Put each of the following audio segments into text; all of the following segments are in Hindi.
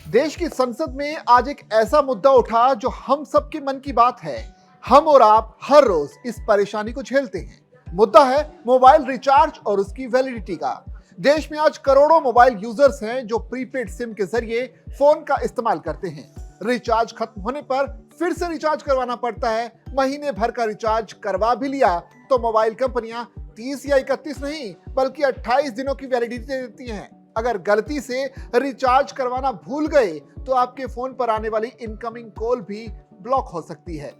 देश की संसद में आज एक ऐसा मुद्दा उठा जो हम सबके मन की बात है। हम और आप हर रोज इस परेशानी को झेलते हैं। मुद्दा है मोबाइल रिचार्ज और उसकी वैलिडिटी का। देश में आज करोड़ों मोबाइल यूजर्स हैं जो प्रीपेड सिम के जरिए फोन का इस्तेमाल करते हैं। रिचार्ज खत्म होने पर फिर से रिचार्ज करवाना पड़ता है। महीने भर का रिचार्ज करवा भी लिया तो मोबाइल कंपनियां 30 या 31 नहीं बल्कि 28 दिनों की वैलिडिटी देती हैं। अगर गलती से रिचार्ज करवाना भूल गए तो आपके फोन पर आने वाली इनकमिंग कॉल भी ब्लॉक हो सकती है।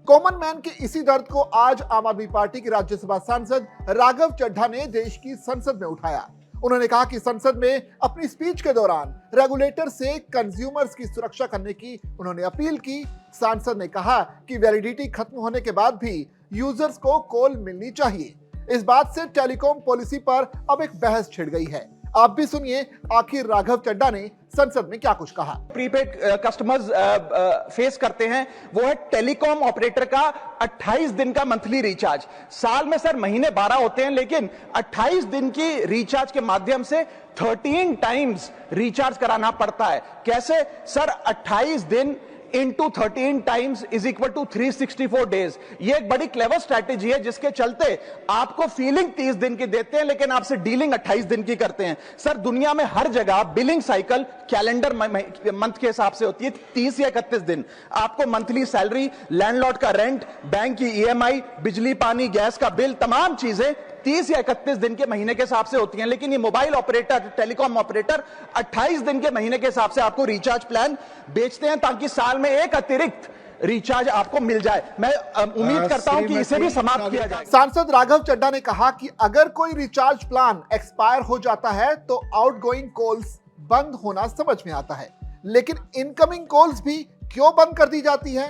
कॉमन मैन के इसी दर्द को आज आम आदमी पार्टी के राज्यसभा सांसद राघव चड्ढा ने देश की संसद में उठाया। उन्होंने कहा कि संसद में अपनी स्पीच के दौरान रेगुलेटर से कंज्यूमर्स की सुरक्षा करने की उन्होंने अपील की। सांसद ने कहा कि वैलिडिटी खत्म होने के बाद भी यूजर्स को कॉल मिलनी चाहिए। इस बात से टेलीकॉम पॉलिसी पर अब एक बहस छिड़ गई है। आप भी सुनिए आखिर राघव चड्ढा ने संसद में क्या कुछ कहा। प्रीपेड कस्टमर्स फेस करते हैं वो है टेलीकॉम ऑपरेटर का 28 दिन का मंथली रिचार्ज। साल में सर महीने 12 होते हैं, लेकिन 28 दिन की रिचार्ज के माध्यम से 13 टाइम्स रिचार्ज कराना पड़ता है। कैसे सर? 28 दिन into 13 times is equal to 364 days. ये एक बड़ी क्लेवर स्ट्रैटेजी है जिसके चलते आपको फीलिंग 30 दिन की देते हैं लेकिन आपसे डीलिंग 28 दिन की करते हैं। सर दुनिया में हर जगह बिलिंग साइकिल कैलेंडर मंथ के हिसाब से होती है 30 या 31 दिन। आपको मंथली सैलरी, लैंडलॉर्ड का रेंट, बैंक की ईएमआई, बिजली पानी गैस का बिल, तमाम चीजें 30 या 31 दिन के महीने के हिसाब से होती हैं। लेकिन ये मोबाइल ऑपरेटर, टेलीकॉम ऑपरेटर 28 दिन के महीने के हिसाब से आपको रिचार्ज प्लान बेचते हैं ताकि साल में एक अतिरिक्त रिचार्ज आपको मिल जाए। मैं उम्मीद करता हूं कि इसे भी समाप्त किया जाए। सांसद राघव चड्ढा ने कहा कि अगर कोई रिचार्ज प्लान एक्सपायर हो जाता है तो आउटगोइंग कॉल्स बंद होना समझ में आता है, लेकिन इनकमिंग कॉल्स भी क्यों बंद कर दी जाती है?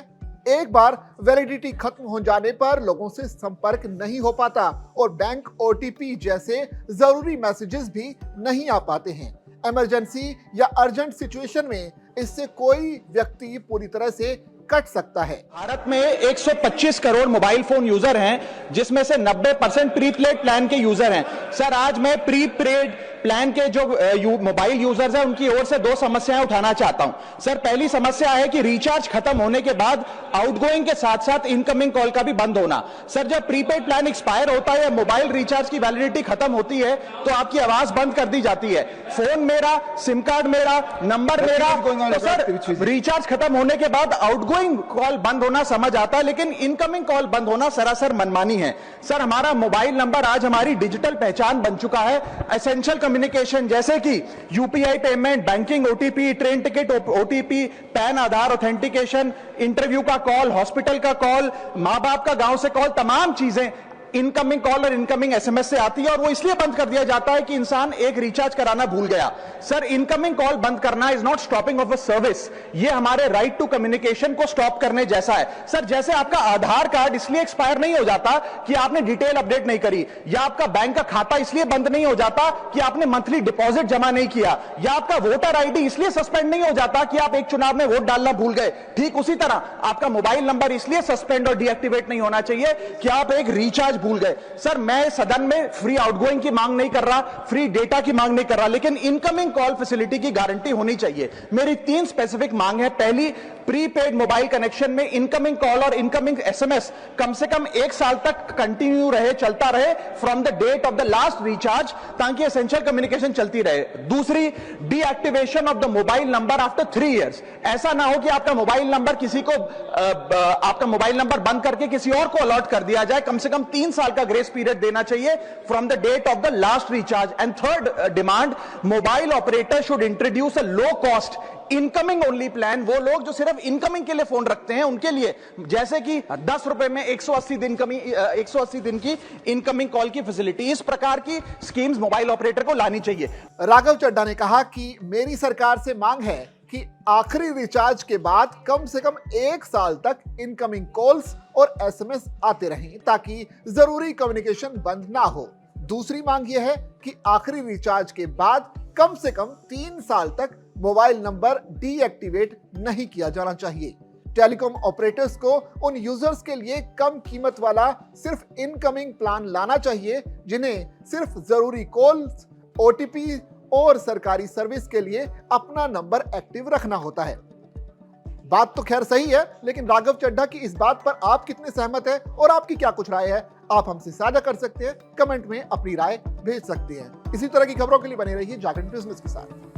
एक बार वैलिडिटी खत्म हो जाने पर लोगों से संपर्क नहीं हो पाता और बैंक ओटीपी जैसे जरूरी मैसेजेस भी नहीं आ पाते हैं। इमरजेंसी या अर्जेंट सिचुएशन में इससे कोई व्यक्ति पूरी तरह से कट सकता है। भारत में 125 करोड़ मोबाइल फोन यूजर हैं जिसमें से 90% प्रीपेड प्लान के यूजर हैं। सर आज मैं प्रीपेड प्लान के जो मोबाइल यूजर्स हैं उनकी ओर से दो समस्याएं उठाना चाहता हूं। सर पहली समस्या है कि रिचार्ज खत्म होने के बाद आउटगोइंग के साथ साथ इनकमिंग कॉल का भी बंद होना। सर जब प्रीपेड प्लान एक्सपायर होता है या मोबाइल रिचार्ज की वैलिडिटी खत्म होती है तो आपकी आवाज बंद कर दी जाती है। फोन मेरा, सिम कार्ड मेरा, नंबर मेरा। तो सर रिचार्ज खत्म होने के बाद आउटगोइंग कॉल बंद होना समझ आता है, लेकिन इनकमिंग कॉल बंद होना सरासर मनमानी है। सर हमारा मोबाइल नंबर आज हमारी डिजिटल पहचान बन चुका है। एसेंशियल कम्युनिकेशन जैसे कि UPI payment, banking OTP, train ticket OTP, PAN Aadhaar authentication, interview का कॉल, हॉस्पिटल का कॉल, मां बाप का गांव से कॉल, तमाम चीजें इनकमिंग कॉल और इनकमिंग एसएमएस से आती है और वो इसलिए बंद कर दिया जाता है कि इंसान एक रिचार्ज कराना भूल गया। सर इनकमिंग कॉल बंद करना is not stopping of a service, ये हमारे राइट टू कम्युनिकेशन को स्टॉप करने जैसा है। सर जैसे आपका आधार कार्ड इसलिए एक्सपायर नहीं हो जाता कि आपने डिटेल अपडेट नहीं करी, या आपका बैंक का खाता इसलिए बंद नहीं हो जाता कि आपने मंथली डिपॉजिट जमा नहीं किया, या आपका वोटर आईडी इसलिए सस्पेंड नहीं हो जाता कि आप एक चुनाव में वोट डालना भूल गए। ठीक उसी तरह आपका मोबाइल नंबर इसलिए सस्पेंड और डीएक्टिवेट नहीं होना चाहिए कि आप एक रिचार्ज भूल गए। सर मैं सदन में फ्री आउटगोइंग की मांग नहीं कर रहा, फ्री डेटा की मांग नहीं कर रहा, लेकिन इनकमिंग कॉल फैसिलिटी की गारंटी होनी चाहिए। मेरी 3 स्पेसिफिक मांग है। पहली, प्रीपेड मोबाइल कनेक्शन में इनकमिंग कॉल और इनकमिंग एसएमएस कम से कम 1 साल तक कंटिन्यू रहे, चलता रहे from the date of the last recharge, ताकि एसेंशियल कम्युनिकेशन चलती रहे। दूसरी, deactivation of the mobile number after 3 years. ऐसा ना हो कि आपका मोबाइल नंबर किसी को आपका मोबाइल नंबर बंद करके किसी और को अलॉट कर दिया जाए। कम से कम 3 साल का ग्रेस पीरियड देना चाहिए from the date of the last recharge. And third demand, mobile operator should introduce a low cost incoming only plan. वो लोग जो सिर्फ इनकमिंग के लिए फोन रखते हैं उनके लिए, जैसे कि 10 रुपए में 180 दिन की इनकमिंग कॉल की फैसिलिटी, इस प्रकार की स्कीम्स मोबाइल ऑपरेटर को लानी चाहिए। राघव चड्ढा ने कहा कि मेरी सरकार से मांग है कि आखिरी रिचार्ज के बाद कम से कम 1 साल तक इनकमिंग कॉल्स और एसएमएस आते रहें ताकि जरूरी कम्युनिकेशन बंद ना हो। दूसरी मांग यह है कि आखिरी रिचार्ज के बाद कम से कम 3 साल तक मोबाइल नंबर डीएक्टिवेट नहीं किया जाना चाहिए। टेलीकॉम ऑपरेटर्स को उन यूजर्स के लिए कम कीमत वाला सिर्फ इनकमिंग प्लान लाना चाहिए जिन्हें सिर्फ जरूरी कॉल्स, ओटीपी और सरकारी सर्विस के लिए अपना नंबर एक्टिव रखना होता है। बात तो खैर सही है, लेकिन राघव चड्ढा की इस बात पर आप कितने सहमत हैं और आपकी क्या कुछ राय है, आप हमसे साझा कर सकते हैं, कमेंट में अपनी राय भेज सकते हैं। इसी तरह की खबरों के लिए बने रहिए जागरण बिजनेस के साथ।